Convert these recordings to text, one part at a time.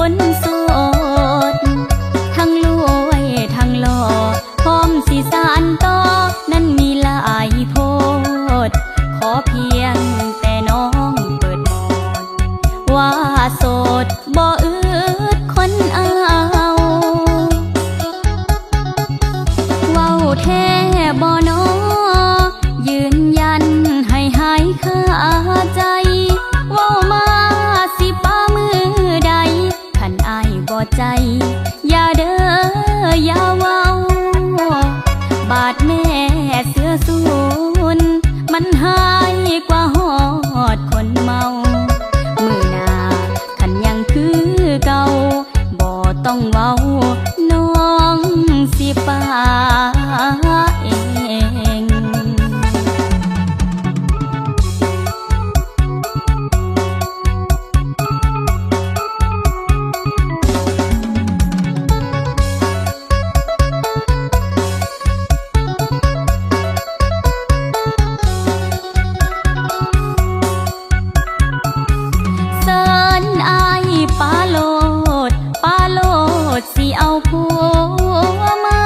คนโสดทั้งรวยทั้งหล่อพร้อมสิสานต่อนั้นมีหลายโพดขอเพียงแต่น้องเปิดโหมดว่าโสดบ่อืดคนเอาเว้าแท้บ่น้อยืนยันให้หายคาใจเว้ามาสิป้ามือใดคันอายบ่ใจอย่าเด้ออย่าเว้าบาดแม่เสือสูนมันหายกว่าหอดคนเมามือหน้าคันยังคือเก่าบ่ต้องเว้าน้องสิป้าเองสิเอาผัวใหม่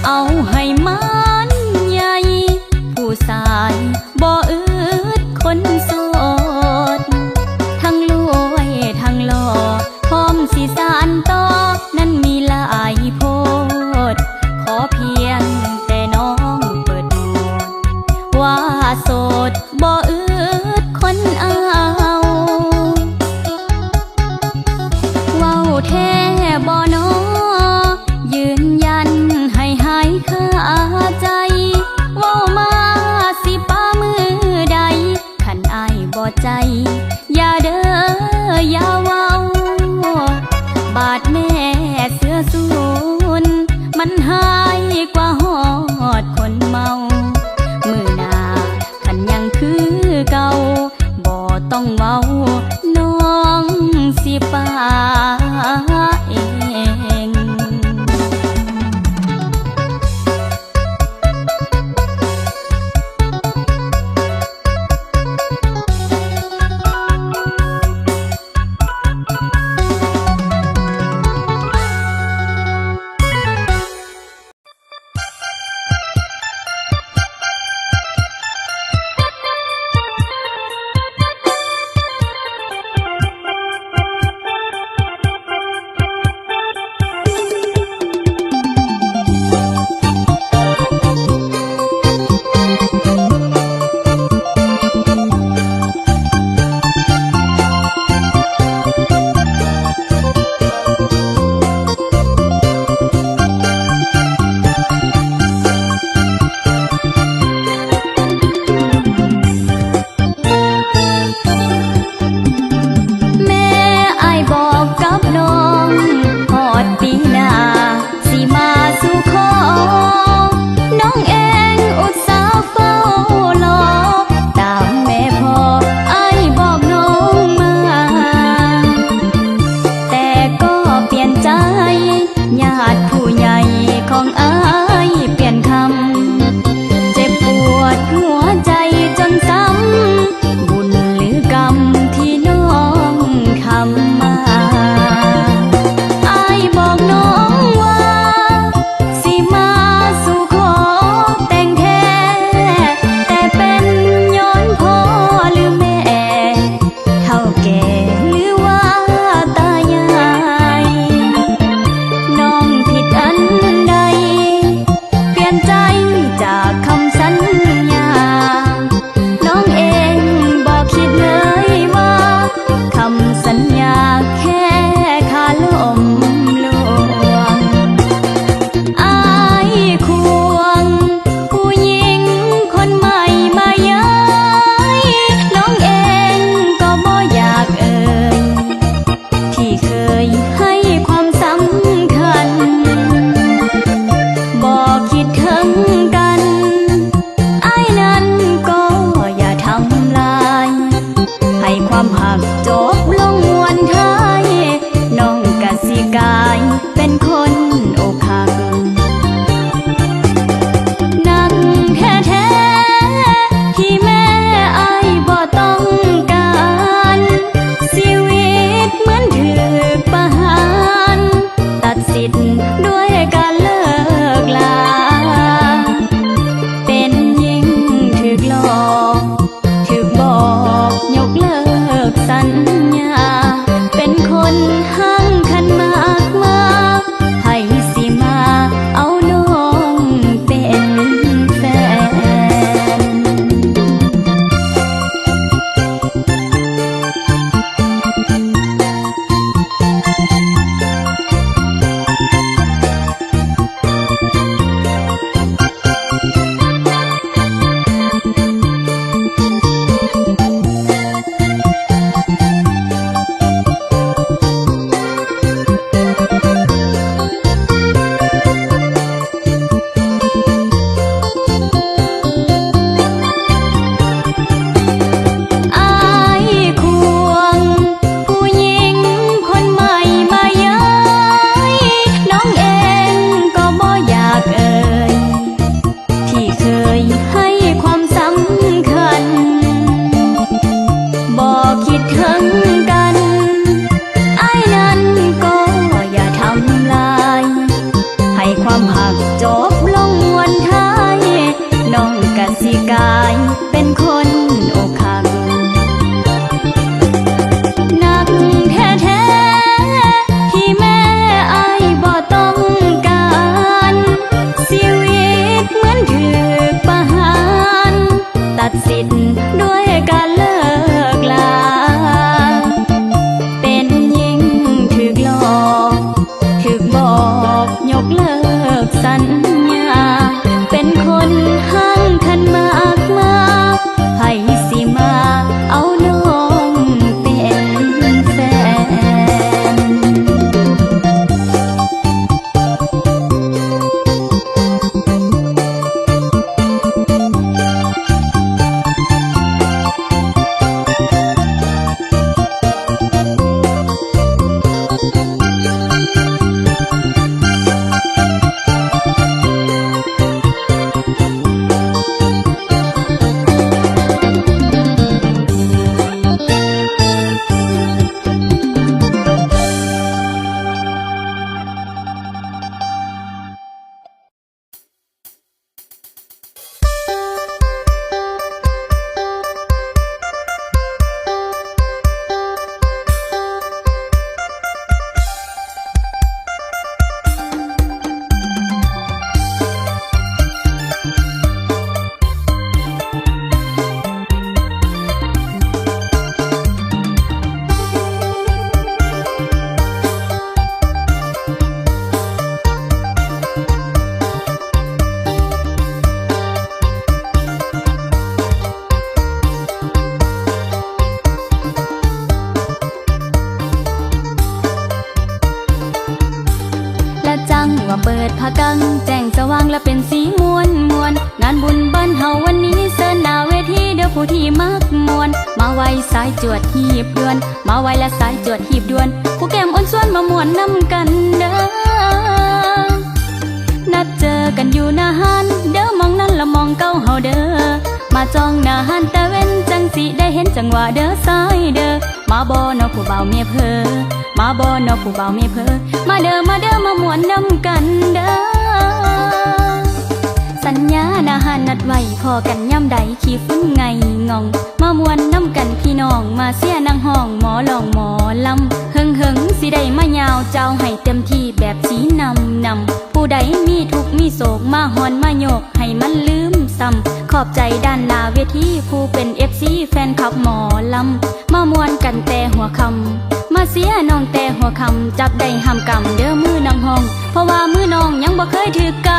เอาให้มันใหญ่ผู้ชายบ่อืดคนโสดทั้งรวยทั้งหล่อพร้อมสิสานต่อนั้นมีหลายโพดขอเพียงแต่น้องเปิดโหมดว่าโสดบ่อืดคนเอาเว้าแท้บ่น้อยืนยันให้หายคาใจเว้ามาสิป้ามือใดคันอายบ่ใจอย่าเด้ออย่าเว้าบาดแม่เสือสูนมันหายกว่าหอดคนเมามือหน้าคันยังคือเก่าบ่ต้องเว้าน้องสิป้าเอง จังว่าเปิดผ้ากังแจ้งสว่างและเป็นสีมวนมวนงานบุญบ้านเฮาวันนี้เสิร์นหน้าเวทีเด้อผู้ที่มักมวนมาไวสายจวดหีบด่วนมาไวและสายจวดหีบด่วนผู้แก้มอ้นส่วนมามวนนำกันเด้อนัดเจอกันอยู่หน้าห้านเด้อมองนั่นละมองเก้าเฮาเด้อมาจ้องหน้าห้านแต่เว้นจังสิได้เห็นจังหวะเด้อสายเด้อมาบ่นอผู้บ่าวเมียเพอมาบ่นอผู้บ่าวเมียเพอมาเด้อมาเด้อมามวนนำกันเด้อสัญญาหน้าห้านนัดไว้พอกันย่ำใดขี้ฟุ้นไงงองมามวนนำกันพี่น้องมาเสียนางห้องหมอลองหมอลำหึงสิได้มายาวเจ้าให้เต็มที่แบบสีนำผู้ใดมีทุกข์มีโศกมาหอนมาโยกให้มันลืมซ้ำขอบใจด้านหน้าเวทีผู้เป็น FC แฟนคลับหมอลำมามวนกันแต่หัวคำมาเสียน้องแต่หัวคำจับได้ห้ามกำเด้อมือนางห้องเพราะว่ามือน้องยังบ่เคยถือก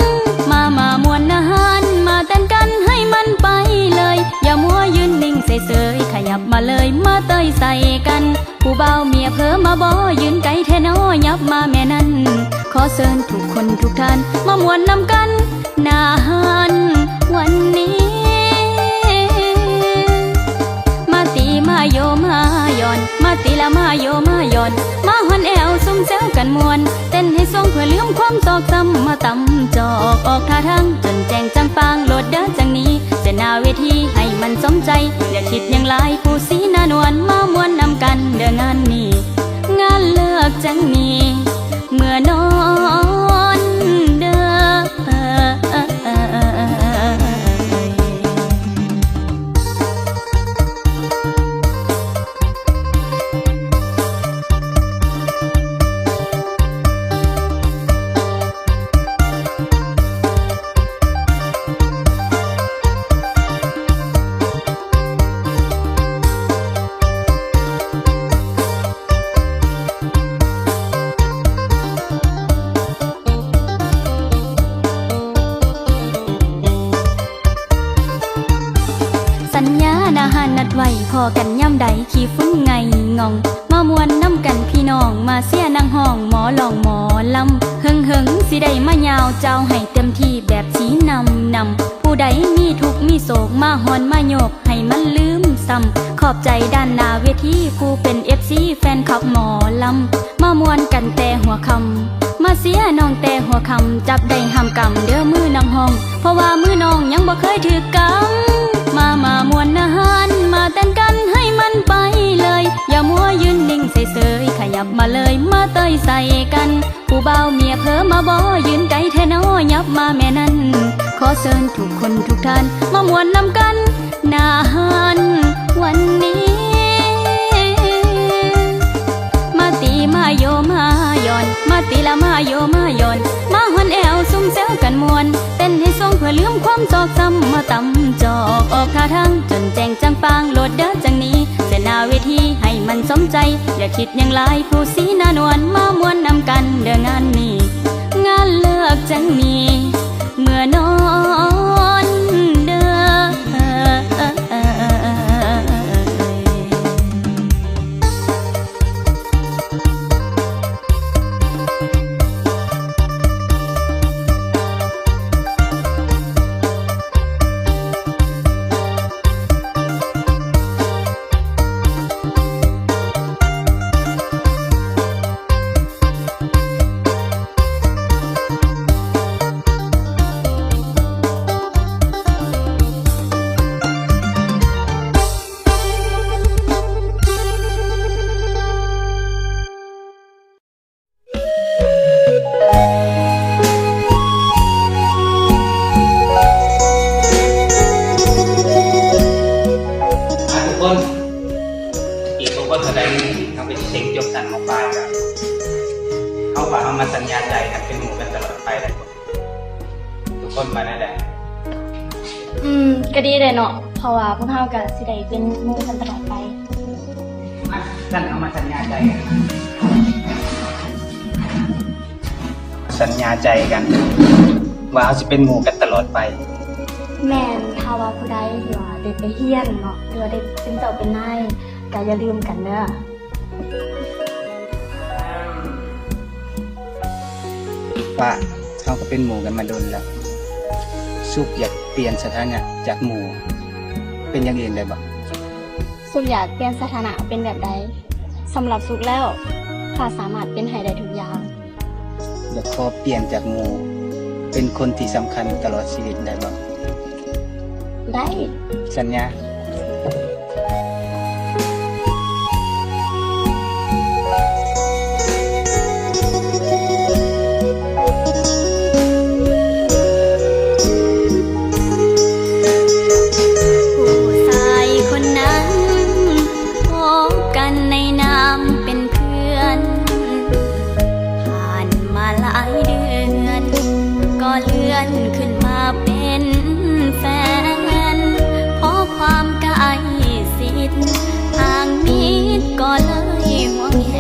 ำมามวนอาหารมาเต้นกันให้มันไปเลยอย่ามัวยืนนิ่งเฉยๆขยับมาเลยมาเตยใส่กันผู้เบาเมียเพ้อมาบ่ยืนไกลแท้น้อยับมาแม่นั้นขอเชิญทุกคนทุกท่านมามวนนำกันหน้าห้านวันนี้มาตีมาโยมาย่อนมาตีละมาโยมาย่อนมาหอนแอวซุ่มแซวกันมวนเต้นให้ทรงเพื่อลืมความตอกซ้ำมาตำจอกออกท่าทางจนแจงจังปางโหลดเด้อจังนี้เสนาเวทีให้มันสมใจอย่าคิดยังลายผู้สีหน้านวลมามวนนำกันเด้องานนี้งานเลิกจังนี้เมื่อนอนเด้อสัญญาหน้าห้านนัดไว้พอกันย่ำใดขี้ฟุ้นไงงองมามวนนำกันพี่น้องมาเสียนางห้องหมอลองหมอลำหึงสิได้มายาวเจ้าให้เต็มที่แบบสีนำผู้ใดมีทุกข์มีโศกมาหอนมาโยกให้มันลืมซ้ำขอบใจด้านหน้าเวทีผู้เป็น FC แฟนคลับหมอลำมามวนกันแต่หัวคำมาเสียน้องแต่หัวคำจับได้ห้ามกำเด้อมือนางห้องเพราะว่ามือน้องยังบ่เคยถือกำมามวนอาหารมาเต้นกันให้มันไปเลยอย่ามัวยืนนิ่งเฉยๆขยับมาเลยมาเตยใส่กันผู้เบาเมียเพ้อมาบ่ยืนไกลแท้น้อยับมาแม่นั้นขอเชิญทุกคนทุกท่านมามวนนำกันหน้าห้านวันนี้มาตีมาโยมาย่อนมาตีละมาโยมาย่อนมาหอนแอวซุ่มแซวกันมวนเต้นให้ทรงเพื่อลืมความจอกซ้ำมาตำจอกออกท่าทางจนแจงจังปางโหลดเด้อจังนี้เสนาเวทีให้มันสมใจอย่าคิดยังลายผู้สีหน้านวลมามวนนำกันเด้องานนี้งานเลิกจังนี้เมื่อนอนเด้อ มาสัญญาใจกันเป็นหมู่กันตลอดไปเลยทุกคนมาได้แหละ ก็ดีเลยเนาะเพราะว่าพวกเฮาก็สิได้เป็นหมู่กันตลอดไป ท่านเอามาสัญญาใจกันสัญญาใจกันว่าเอาจะเป็นหมู่กันตลอดไปแม่นถ้าว่าผู้ใดที่ว่าได้ไปเฮียนเนาะหรือว่าได้เป็นเจ้าเป็นนายก็อย่าลืมกันเด้อ ว่าเขาก็เป็นหมู่กันมาโดนแล้วสุกอยากเปลี่ยนสถานะจากหมู่เป็นอย่างอื่นได้บ่ สุขอยากเปลี่ยนสถานะเป็นแบบใดสำหรับสุขแล้วข้าสามารถเป็นให้ได้ทุกอย่าง อยากขอเปลี่ยนจากหมู่เป็นคนที่สำคัญตลอดชีวิตได้บ่ ได้ สัญญา ผู้ชายคนนั้นพบกันในนามเป็นเพื่อน ผ่านมาหลายเดือน ก็เลื่อนขึ้นมาเป็นแฟนเพราะความใกล้ชิดห่างมิตรก็เลยห่วงแห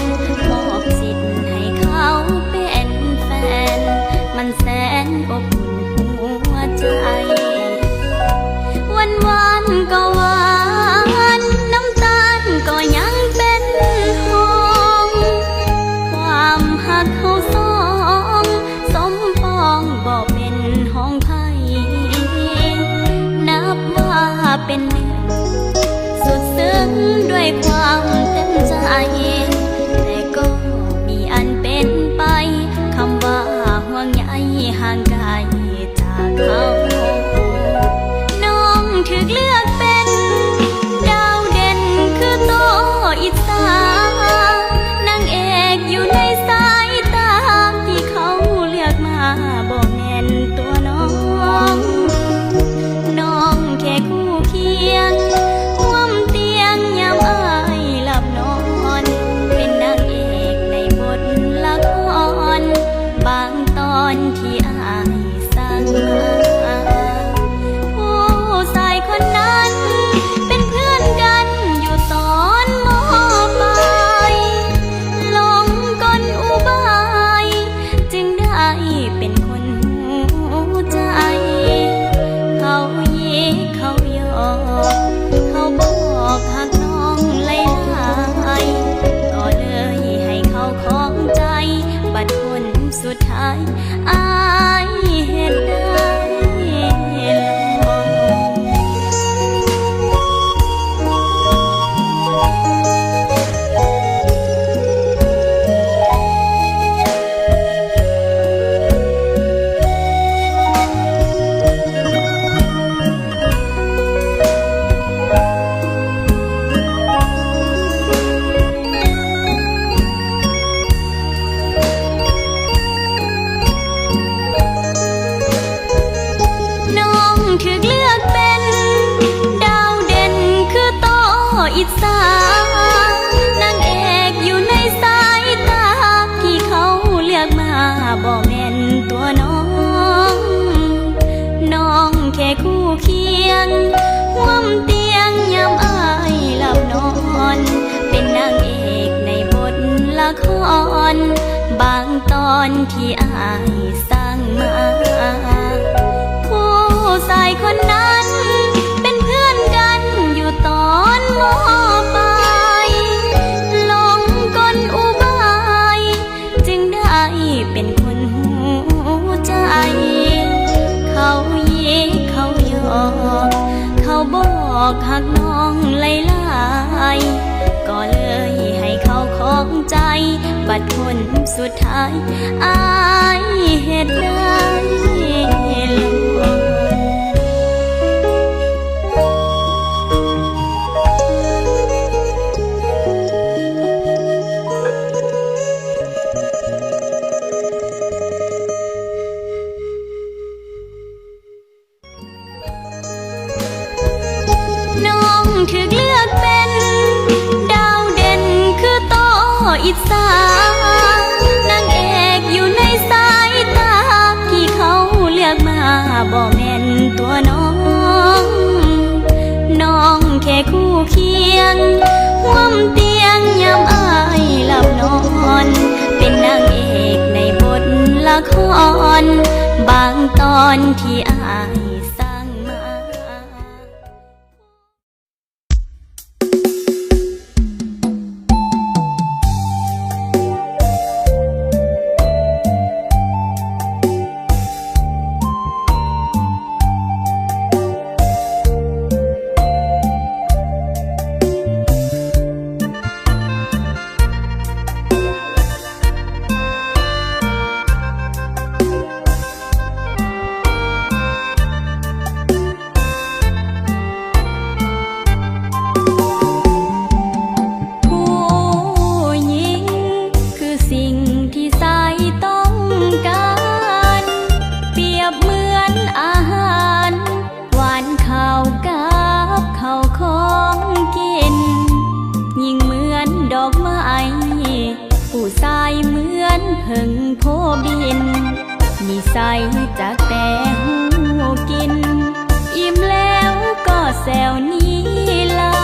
นมอบสิทธิ์ให้เขาเป็นแฟน มันแสนอบอุ่นหัวใจ วันวันก็หวานน้ำตาลก็ยังเป็นหงความหักเขาสองสมปองบอกเป็นห้องไผ่นับว่าเป็นหนึ่งสุดซึ้งด้วยความเต็มใจ แต่ก็มีอันเป็นไปคำว่าห่วงใยห่างไกลจากเขา น้องถึกเลือกเป็นดาวเด่นคือโตอิสานางเอกอยู่ในสายตาที่เขาเลือกมาบ่แม่นตัวน้อง น้องแค่คู่เคียงร่วมเตียงยามอายหลับนอน เป็นนางเอกในบทละครบางตอนที่อายสร้างมา ผู้ชายคนนั้นเป็นเพื่อนกันอยู่ตอนม.ปลายหลงกลอุบายจึงได้เป็นคนหูใจ เขายิกเขาหยอกเขาบอกหักน้องหลายๆก็เลยให้เขาของใจ บัดคนสุดท้ายอายเห็นได้ลอง น้องถึกเลือกเป็นดาวเด่นคือโตอิสานางเอกอยู่ในสายตาที่เขาเลือกมาบ่แม่นตัวน้อง น้องแค่คู่เคียงร่วมเตียงยามอายหลับนอน เป็นนางเอกในบทละครบางตอนที่อายสร้างมา ผู้ชายคนนั้นเป็นเพื่อนกันอยู่ตอนม.ปลายหลงกลอุบายจึงได้เป็นคนหูใจ เขายิกเขาหยอกเขาบอกหักน้องหลายๆก็เลยให้เขาของใจ บัดคนสุดท้ายอายเฮ็ดได้ลอง น้องถึกเลือกเป็นดาวเด่นคือโตอิสานางเอกอยู่ในสายตาที่เขาเลือกมาบ่แม่นตัวน้อง น้องแค่คู่เคียงร่วมเตียงยามอายหลับนอน เป็นนางเอกในบทละครบางตอนที่อายสร้างมา น พิ่งโพบินนิสัยจากแต่หูกินอิ่มแล้วก็แซวนี้ลา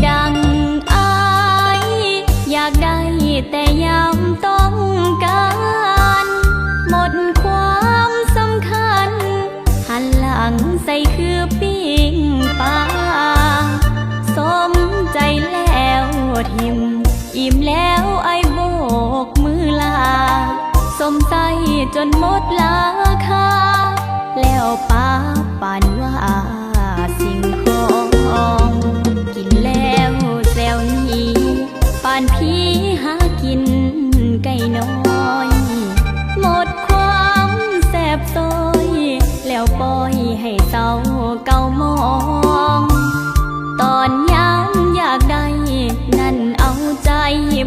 ดังอายอยากได้แต่ยามต้องการหมดความสำคัญหันหลังใส่คือปิ้งปลาสมใจแล้วทิมอิ่มแล้วไอ้โบกมือลาสมใจจนหมดราคาแล้วป้าปานว่าสิ่งของกินแล้วแซวนี้ปานพี่หากินไก่น้อยหมดความแสบซอยแล้วปล่อยให้เศร้าเก่ามองตอนย้ำอยากได้นั่นเอาใจ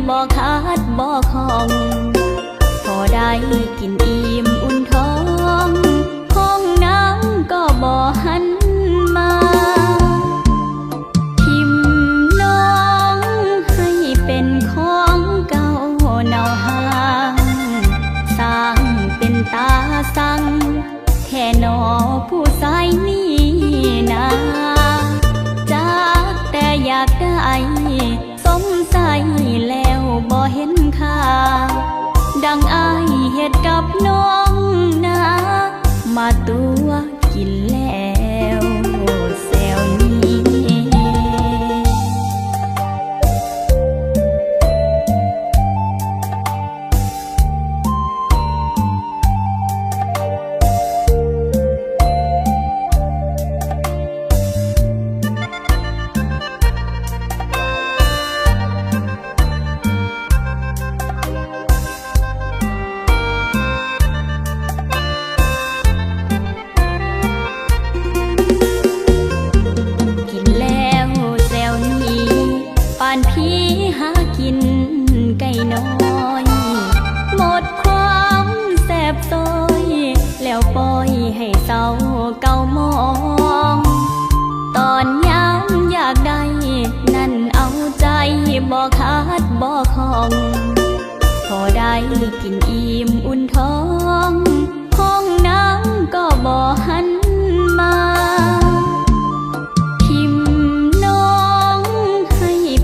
บ่ขาดบ่ของพอได้กินอิ่มอุ่นท้องห้องน้ำก็บ่หันมาทิมน้องให้เป็นของเก่าเนาห่างสร้างเป็นตาสั่งแท่นอผู้ชายนี่นาจากแต่อยากได้สงสัยแล้วบ่เห็นค่าดังอายเหตุกับน้องนะมาตัวกินแล้วแซวนี้ปานพี่หากินไก่น้อยหมดความแสบซอยแล้วปล่อยให้เศร้าเก่ามองตอนย้ำอยากได้นั่นเอาใจบ่ขาดบ่ของพอได้กินอิ่มอุ่นท้องห้องน้ำก็บ่หันมา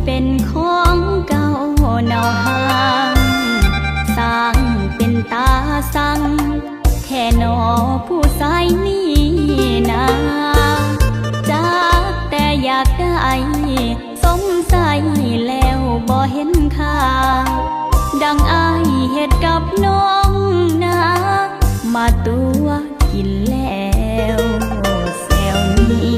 เป็นของเก่าเนาห่างสร้างเป็นตาสั่งแท่นอผู้ชายนี่นาจากแต่อยากได้สงสัยแล้วบ่เห็นค่าดังอายเหตุกับน้องนะมาตัวกินแล้วแซวนี้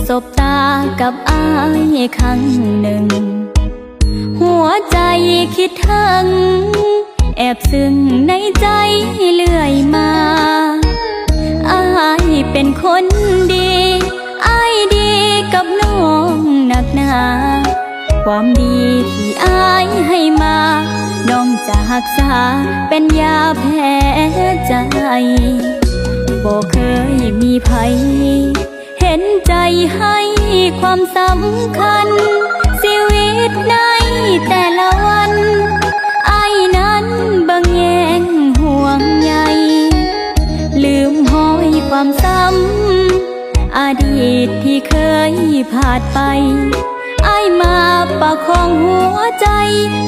สบตากับอายครั้งหนึ่งหัวใจคิดถึงแอบซึ้งในใจเรื่อยมาอายเป็นคนดีอายดีกับน้องหนักหนาความดีที่อายให้มาน้องจะรักษาเป็นยาแพ้ใจบ่เคยมีภัยเห็นใจให้ความสำคัญชีวิตในแต่ละวันอายนั้นเบิ่งแยงห่วงใยลืมห้อยความซ้ อดีตที่เคยผ่านไปอ้ายมาประคองหัวใจ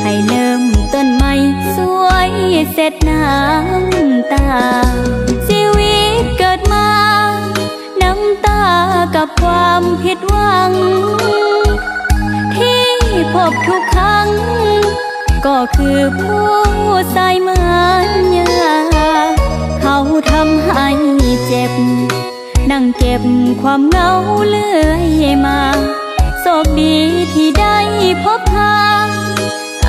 ให้เริ่มต้นใหม่สวยเสร็จน้ำตาชีวิตเกิดมาน้ำตากับความผิดหวังที่พบทุกครั้งก็คือผู้ใส่เหมือนยาเขาทำให้เจ็บนั่งเก็บความเหงาเลื่อยมาโชคดีที่ได้พบพา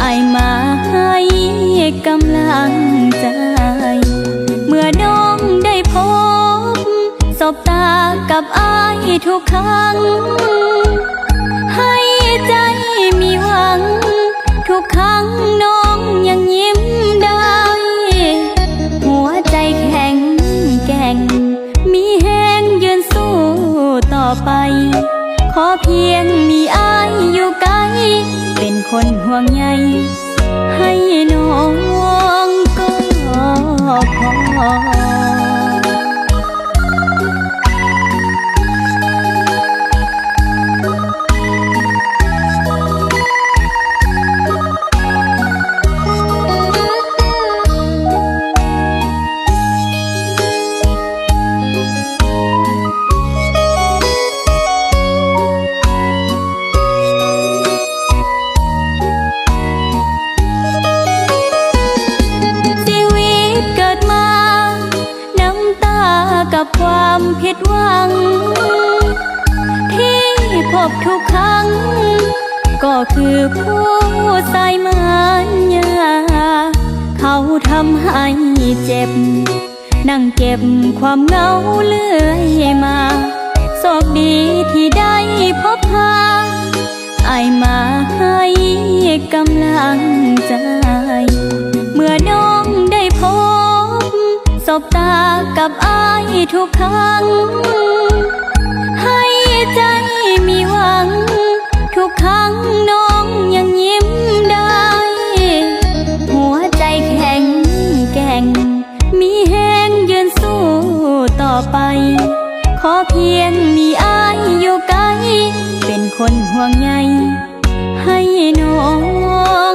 อ้ายมาให้กำลังใจเมื่อน้องได้พบสบตากับอ้ายทุกครั้งให้ใจมีหวังทุกครั้งน้องยังยิ้มได้หัวใจแข็งแกร่งมีแห้งยืนสู้ต่อไปขอเพียงมีอ้ายอยู่ใกล้เป็นคนห่วงใยให้น้องก็พอกับความผิดหวังที่พบทุกครั้งก็คือผู้ใส่เหมือนยาเขาทำให้เจ็บนั่งเก็บความเหงาเลื่อยมาโชคดีที่ได้พบพาอ้ายมาให้กำลังใจเมื่อน้องได้พบสบตากับอ้ายทุกครั้งให้ใจมีหวังทุกครั้งน้องยังยิ้มได้หัวใจแข็งแกร่งมีแห้งยืนสู้ต่อไปขอเพียงมีอ้ายอยู่ใกล้เป็นคนห่วงใยให้น้อง